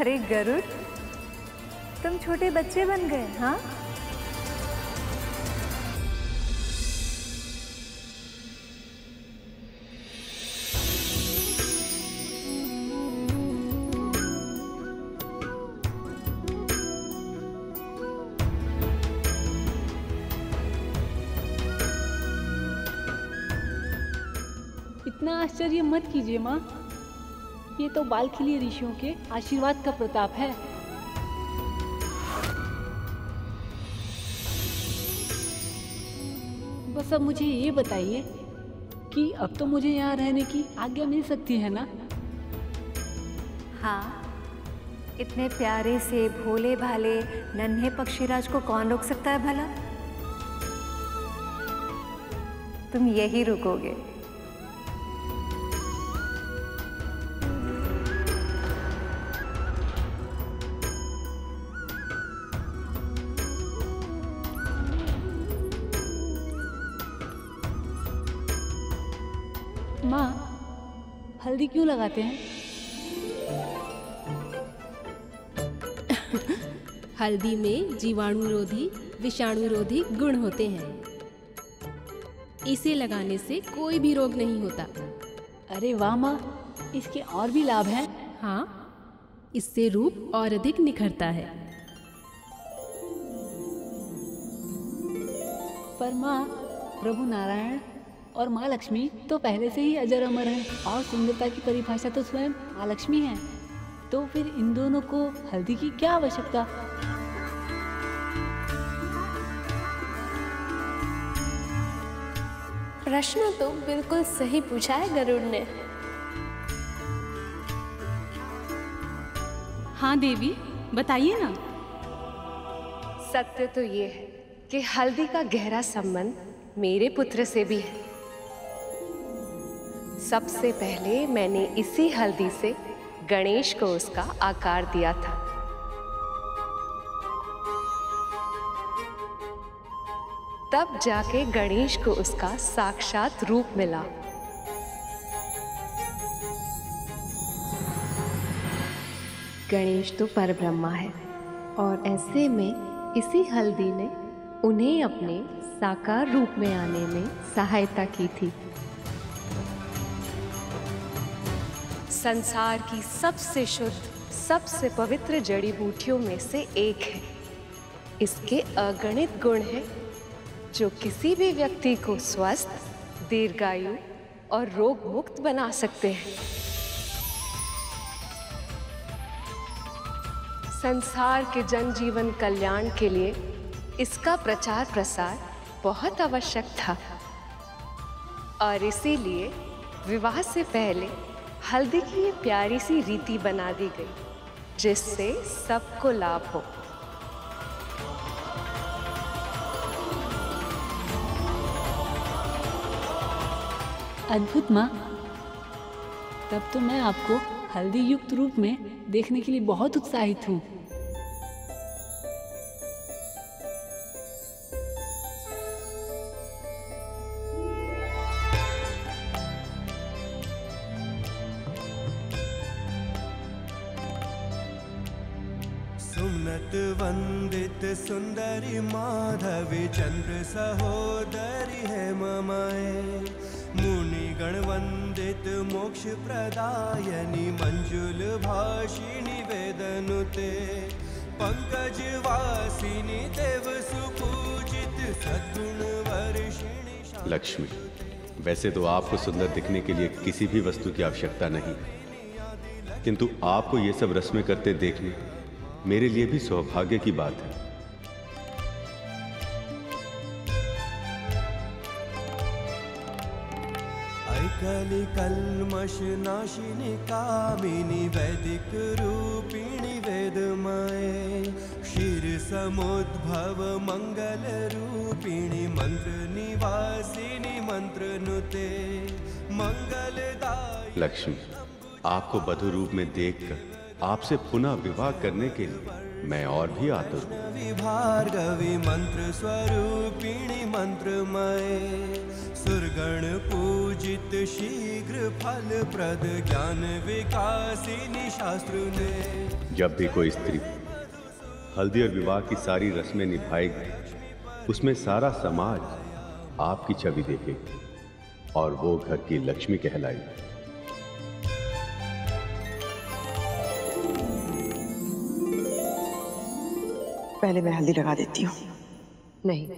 अरे गरुड़, तुम छोटे बच्चे बन गए, हाँ? इतना आश्चर्य मत कीजिए माँ, ये तो बाल खिली ऋषियों के आशीर्वाद का प्रताप है। बस अब मुझे ये बताइए कि अब तो मुझे यहाँ रहने की आज्ञा मिल सकती है ना? हाँ, इतने प्यारे से भोले भाले नन्हे पक्षीराज को कौन रोक सकता है भला? तुम यही रुकोगे। माँ, हल्दी क्यों लगाते हैं? हल्दी में जीवाणुरोधी विषाणुरोधी गुण होते हैं। इसे लगाने से कोई भी रोग नहीं होता। अरे वाह माँ, इसके और भी लाभ हैं? हाँ, इससे रूप और अधिक निखरता है। पर माँ, प्रभु नारायण और माँ लक्ष्मी तो पहले से ही अजर अमर हैं और सुंदरता की परिभाषा तो स्वयं माँ लक्ष्मी है। तो फिर इन दोनों को हल्दी की क्या आवश्यकता? प्रश्न तो बिल्कुल सही पूछा है गरुड़ ने। हाँ देवी, बताइए ना। सत्य तो ये है कि हल्दी का गहरा संबंध मेरे पुत्र से भी है। सबसे पहले मैंने इसी हल्दी से गणेश को उसका आकार दिया था। तब जाके गणेश को उसका साक्षात रूप मिला। गणेश तो परब्रह्मा है और ऐसे में इसी हल्दी ने उन्हें अपने साकार रूप में आने में सहायता की थी। संसार की सबसे शुद्ध, सबसे पवित्र जड़ी बूटियों में से एक है। इसके अगणित गुण हैं जो किसी भी व्यक्ति को स्वस्थ, दीर्घायु और रोग मुक्त बना सकते हैं। संसार के जनजीवन कल्याण के लिए इसका प्रचार प्रसार बहुत आवश्यक था और इसीलिए विवाह से पहले हल्दी की ये प्यारी सी रीति बना दी गई जिससे सबको लाभ हो। अद्भुत माँ, तब तो मैं आपको हल्दी युक्त रूप में देखने के लिए बहुत उत्साहित हूँ। सुमनत वंदित सुंदरी माधवी चंद्र सहोदरी है ममाए। मुनि गण वंदित मोक्ष प्रदायनी मंजुल भाषिणी वेदनुते। पंकज वासिनी देव सुपूजित सद्गुण वर्षिणी। लक्ष्मी, वैसे तो आपको सुंदर दिखने के लिए किसी भी वस्तु की आवश्यकता नहीं, किंतु आपको ये सब रस्में करते देखने मेरे लिए भी सौभाग्य की बात है। ऐकली कल्मष नाशिनी कामिनी वैदिक रूपिणी वेदमाए। क्षीर समुद्भव मंगल रूपिणी मंत्र निवासिनी मंत्र नुते। मंगलदायी लक्ष्मी, आपको वधु रूप में देखकर आपसे पुनः विवाह करने के लिए मैं और भी आतुर हूँ। भार्गवी मंत्र स्वरूपिणी मंत्रमय। सुरगण पूजित शीघ्र फल प्रद ज्ञान विकासिनी शास्त्र ने। जब भी कोई स्त्री हल्दी और विवाह की सारी रस्में निभाएगी, उसमें सारा समाज आपकी छवि देखेगी और वो घर की लक्ष्मी कहलाएगी। पहले मैं हल्दी लगा देती हूँ। नहीं,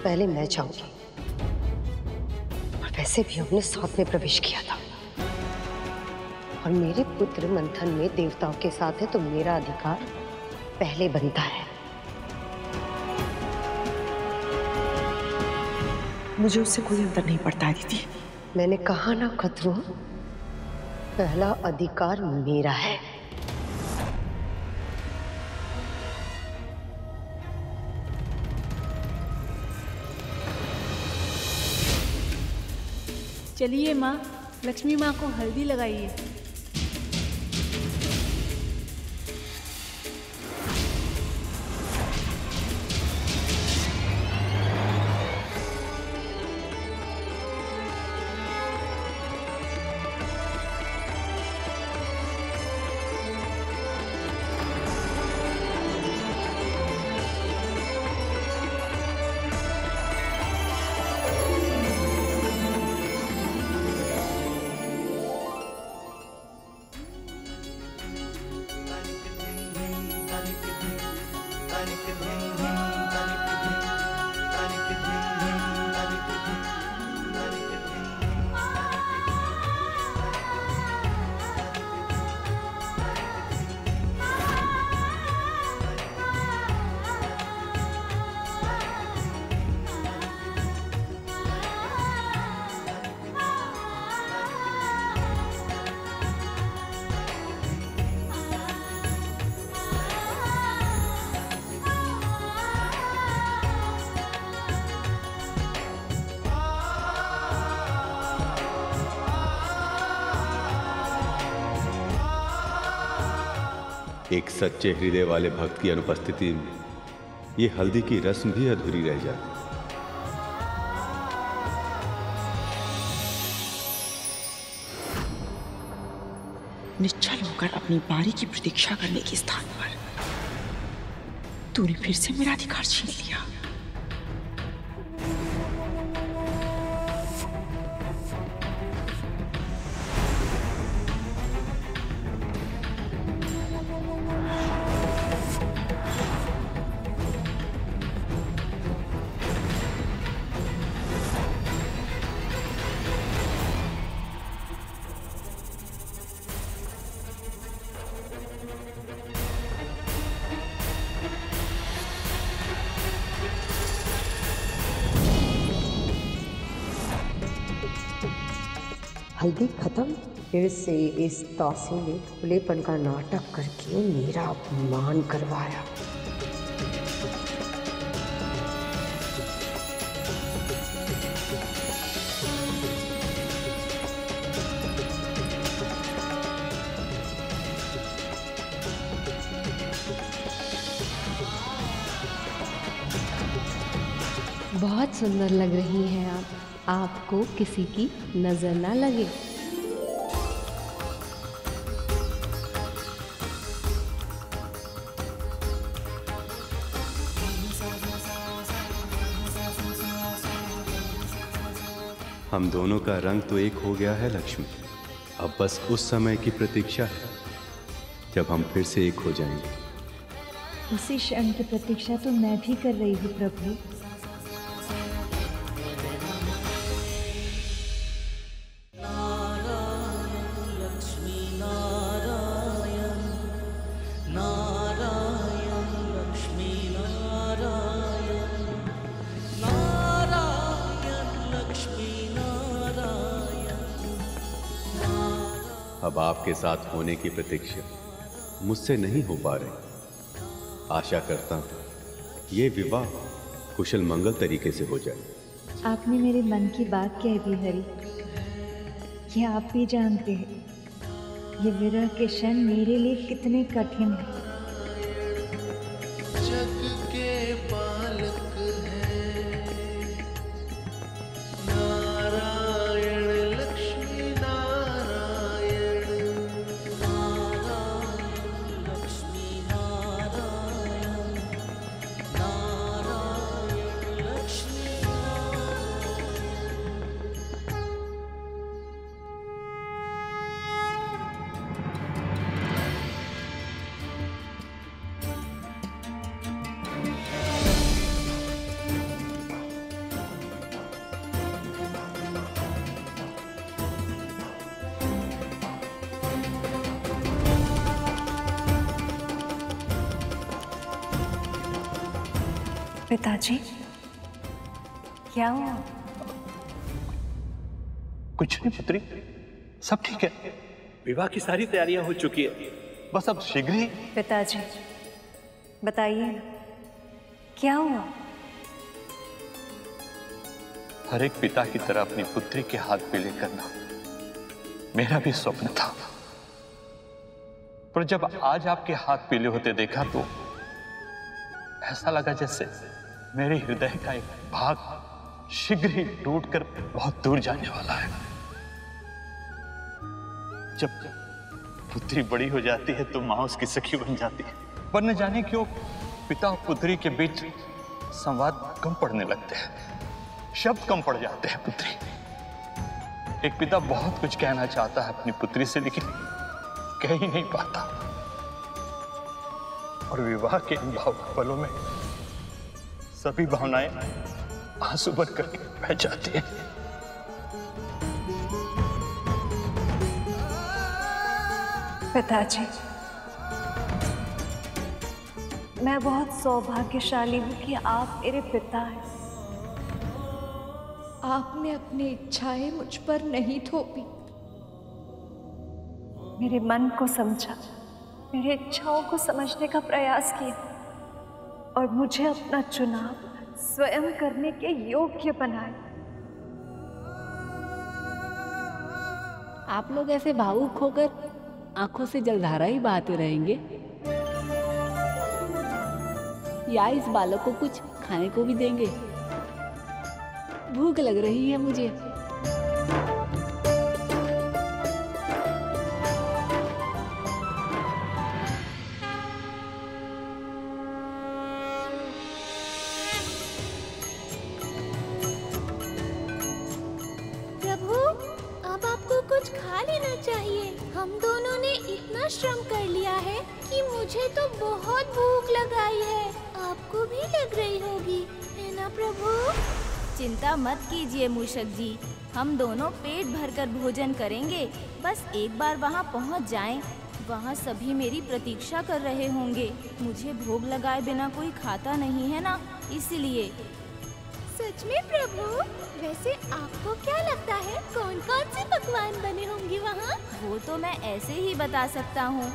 पहले मैं जाऊंगी। और वैसे भी हमने साथ में प्रवेश किया था और मेरे पुत्र मंथन में देवताओं के साथ है, तो मेरा अधिकार पहले बनता है। मुझे उससे कोई अंतर नहीं पड़ता है दीदी। मैंने कहा ना खतरू, पहला अधिकार मेरा है। चलिए माँ, लक्ष्मी माँ को हल्दी लगाइए। एक सच्चे हृदय वाले भक्त की अनुपस्थिति में ये हल्दी की रस्म भी अधूरी रह जाती। निश्चल होकर अपनी बारी की प्रतीक्षा करने के स्थान पर तूने फिर से मेरा अधिकार छीन लिया। हल्दी खत्म। फिर से इस तासी ने खुलेपन का नाटक करके मेरा अपमान करवाया। बहुत सुंदर लग रही हैं आप। आपको किसी की नजर ना लगे। हम दोनों का रंग तो एक हो गया है लक्ष्मी। अब बस उस समय की प्रतीक्षा है जब हम फिर से एक हो जाएंगे। उसी क्षण की प्रतीक्षा तो मैं भी कर रही हूँ प्रभु। अब आपके साथ होने की प्रतीक्षा मुझसे नहीं हो पा रही। आशा करता हूँ ये विवाह कुशल मंगल तरीके से हो जाए। आपने मेरे मन की बात कह दी हरि। ये आप भी जानते हैं ये विरह के क्षण मेरे लिए कितने कठिन हैं। जग के पालक हैं पिताजी, क्या हुआ? कुछ नहीं पुत्री, सब ठीक है। विवाह की सारी तैयारियां हो चुकी है, बस अब शीघ्र ही। पिताजी बताइए ना, क्या हुआ? हर एक पिता की तरह अपनी पुत्री के हाथ पीले करना मेरा भी स्वप्न था, पर जब आज आपके हाथ पीले होते देखा तो ऐसा लगा जैसे मेरे हृदय का एक भाग शीघ्र ही टूटकर बहुत दूर जाने वाला है। जब पुत्री बड़ी हो जाती है तो मां उसकी सखी बन जाती है, पर न जाने क्यों पिता और पुत्री के बीच संवाद कम पड़ने लगते हैं, शब्द कम पड़ जाते हैं। पुत्री, एक पिता बहुत कुछ कहना चाहता है अपनी पुत्री से, लेकिन कह ही नहीं पाता, और विवाह के इन भावुक पलों में सभी भावनाएं आंसू बन करके बह जाती हैं। पिताजी, मैं बहुत सौभाग्यशाली हूं कि आप मेरे पिता हैं। आपने अपनी इच्छाएं मुझ पर नहीं थोपी, मेरे मन को समझा, मेरी इच्छाओं को समझने का प्रयास किया और मुझे अपना चुनाव स्वयं करने के योग्य बनाए। आप लोग ऐसे भावुक होकर आंखों से जलधारा ही बहाते रहेंगे, या इस बालक को कुछ खाने को भी देंगे? भूख लग रही है मुझे। प्रभु, अब आपको कुछ खा लेना चाहिए। हम दोनों ने इतना श्रम कर लिया है कि मुझे तो बहुत भूख लगाई है। आपको भी लग रही होगी, है ना प्रभु? चिंता मत कीजिए मूषक जी, हम दोनों पेट भरकर भोजन करेंगे। बस एक बार वहाँ पहुँच जाएं, वहाँ सभी मेरी प्रतीक्षा कर रहे होंगे। मुझे भोग लगाए बिना कोई खाता नहीं है ना, इसलिए। सच में प्रभु? वैसे आपको क्या लगता है कौन कौन से पकवान बने होंगे वहाँ? वो तो मैं ऐसे ही बता सकता हूँ।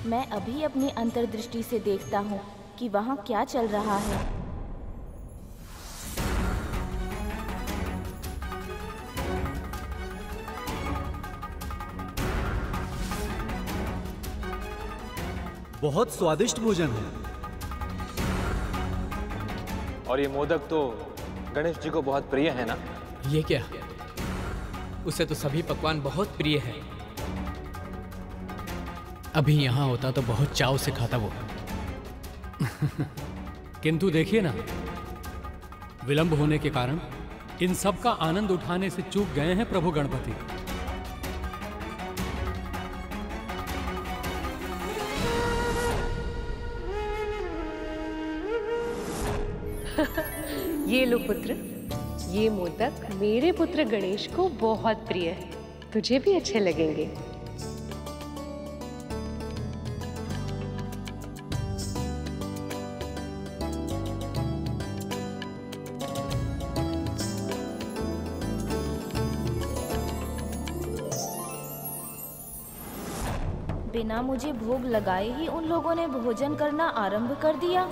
मैं अभी अपनी अंतर्दृष्टि से देखता हूँ कि वहाँ क्या चल रहा है। बहुत स्वादिष्ट भोजन है। और ये मोदक तो गणेश जी को बहुत प्रिय है ना? ये क्या, उसे तो सभी पकवान बहुत प्रिय है। अभी यहाँ होता तो बहुत चाव से खाता वो। किंतु देखिए ना, विलंब होने के कारण इन सब का आनंद उठाने से चूक गए हैं प्रभु गणपति। ये लो पुत्र, ये मोदक मेरे पुत्र गणेश को बहुत प्रिय है, तुझे भी अच्छे लगेंगे। बिना मुझे भोग लगाए ही उन लोगों ने भोजन करना आरंभ कर दिया।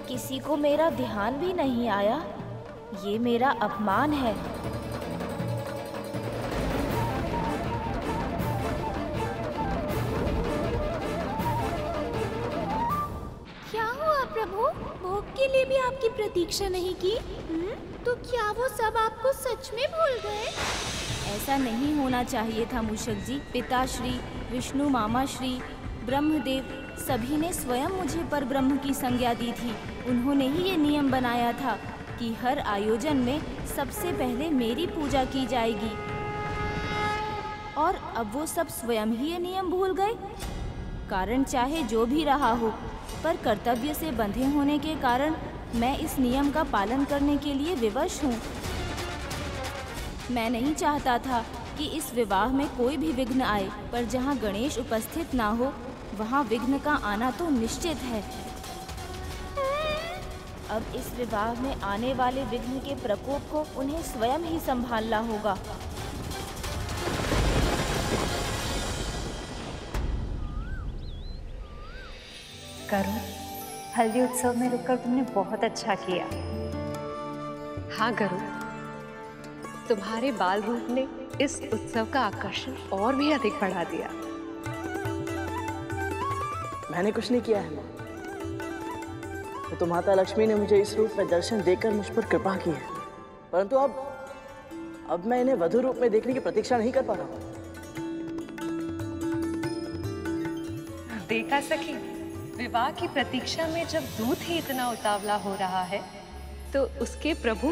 किसी को मेरा ध्यान भी नहीं आया। ये मेरा अपमान है। क्या हुआ प्रभु? भोग के लिए भी आपकी प्रतीक्षा नहीं की? तो क्या वो सब आपको सच में भूल गए? ऐसा नहीं होना चाहिए था मूषक जी। पिताश्री, विष्णु मामा श्री, ब्रह्मदेव सभी ने स्वयं मुझे परब्रह्म की संज्ञा दी थी। उन्होंने ही ये नियम बनाया था कि हर आयोजन में सबसे पहले मेरी पूजा की जाएगी, और अब वो सब स्वयं ही ये नियम भूल गए। कारण चाहे जो भी रहा हो, पर कर्तव्य से बंधे होने के कारण मैं इस नियम का पालन करने के लिए विवश हूँ। मैं नहीं चाहता था कि इस विवाह में कोई भी विघ्न आए, पर जहाँ गणेश उपस्थित ना हो वहाँ विघ्न का आना तो निश्चित है। अब इस विवाह में आने वाले विघ्न के प्रकोप को उन्हें स्वयं ही संभालना होगा। करुण, हल्दी उत्सव में रुककर तुमने बहुत अच्छा किया। हाँ गरुड़, तुम्हारे बाल रूप ने इस उत्सव का आकर्षण और भी अधिक बढ़ा दिया। मैंने कुछ नहीं किया है माँ, तो माता लक्ष्मी ने मुझे इस रूप में दर्शन देकर मुझ पर कृपा की है, परंतु अब मैं इन्हें वधु रूप में देखने की प्रतीक्षा नहीं कर पा रहा हूँ। देखा सखी, विवाह की प्रतीक्षा में जब दूत ही इतना उतावला हो रहा है तो उसके प्रभु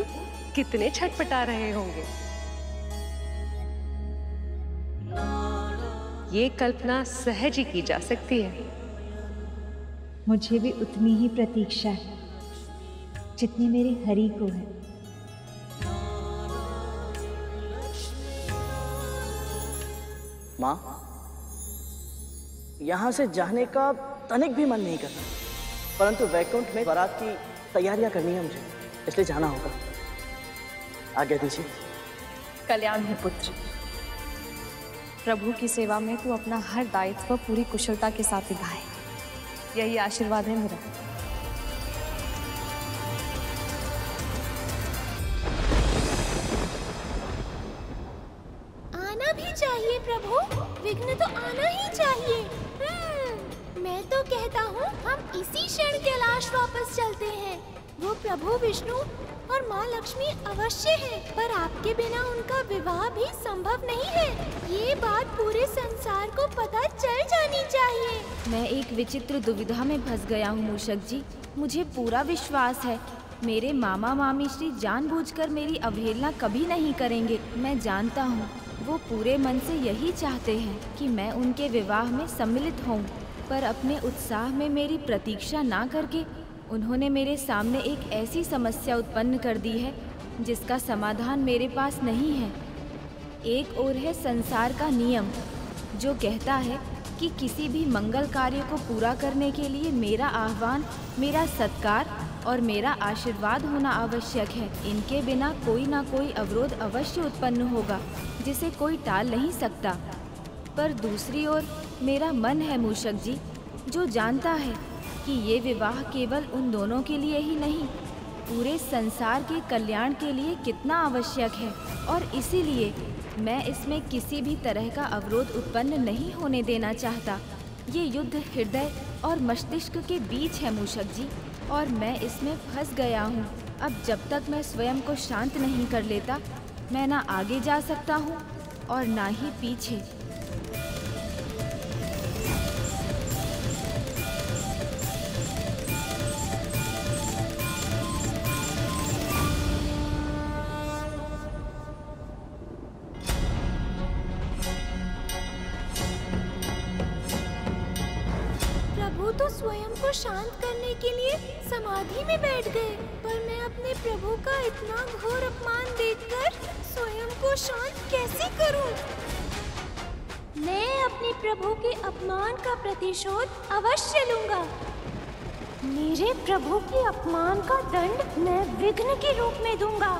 कितने छटपटा रहे होंगे। ये कल्पना सहज ही की जा सकती है। मुझे भी उतनी ही प्रतीक्षा है जितनी मेरे हरि को है। माँ, यहाँ से जाने का तनिक भी मन नहीं करता, परंतु वैकुंठ में बारात की तैयारियां करनी है मुझे, इसलिए जाना होगा। आज्ञा दीजिए। कल्याण है पुत्र। प्रभु की सेवा में तू अपना हर दायित्व पूरी कुशलता के साथ निभाए, यही आशीर्वाद है मेरा। आना भी चाहिए प्रभु, विघ्न तो आना ही चाहिए। मैं तो कहता हूँ हम इसी क्षण कैलाश वापस चलते हैं। वो प्रभु विष्णु और माँ लक्ष्मी अवश्य है, पर आपके बिना उनका विवाह भी संभव नहीं है। ये बात पूरे संसार को पता चल जानी चाहिए। मैं एक विचित्र दुविधा में फंस गया हूँ मूषक जी। मुझे पूरा विश्वास है मेरे मामा मामी श्री जानबूझकर मेरी अवहेलना कभी नहीं करेंगे। मैं जानता हूँ वो पूरे मन से यही चाहते हैं कि मैं उनके विवाह में सम्मिलित होऊं, पर अपने उत्साह में मेरी प्रतीक्षा ना करके उन्होंने मेरे सामने एक ऐसी समस्या उत्पन्न कर दी है जिसका समाधान मेरे पास नहीं है। एक ओर है संसार का नियम जो कहता है कि किसी भी मंगल कार्य को पूरा करने के लिए मेरा आह्वान, मेरा सत्कार और मेरा आशीर्वाद होना आवश्यक है। इनके बिना कोई ना कोई अवरोध अवश्य उत्पन्न होगा जिसे कोई टाल नहीं सकता। पर दूसरी ओर मेरा मन है मूषक जी, जो जानता है कि ये विवाह केवल उन दोनों के लिए ही नहीं, पूरे संसार के कल्याण के लिए कितना आवश्यक है, और इसीलिए मैं इसमें किसी भी तरह का अवरोध उत्पन्न नहीं होने देना चाहता। ये युद्ध हृदय और मस्तिष्क के बीच है मूषक जी, और मैं इसमें फंस गया हूँ। अब जब तक मैं स्वयं को शांत नहीं कर लेता, मैं ना आगे जा सकता हूँ और ना ही पीछे। तो स्वयं को शांत करने के लिए समाधि में बैठ गए, पर मैं अपने प्रभु का इतना घोर अपमान देखकर स्वयं को शांत कैसे करूं? मैं अपने प्रभु के अपमान का प्रतिशोध अवश्य लूंगा। मेरे प्रभु के अपमान का दंड मैं विघ्न के रूप में दूंगा।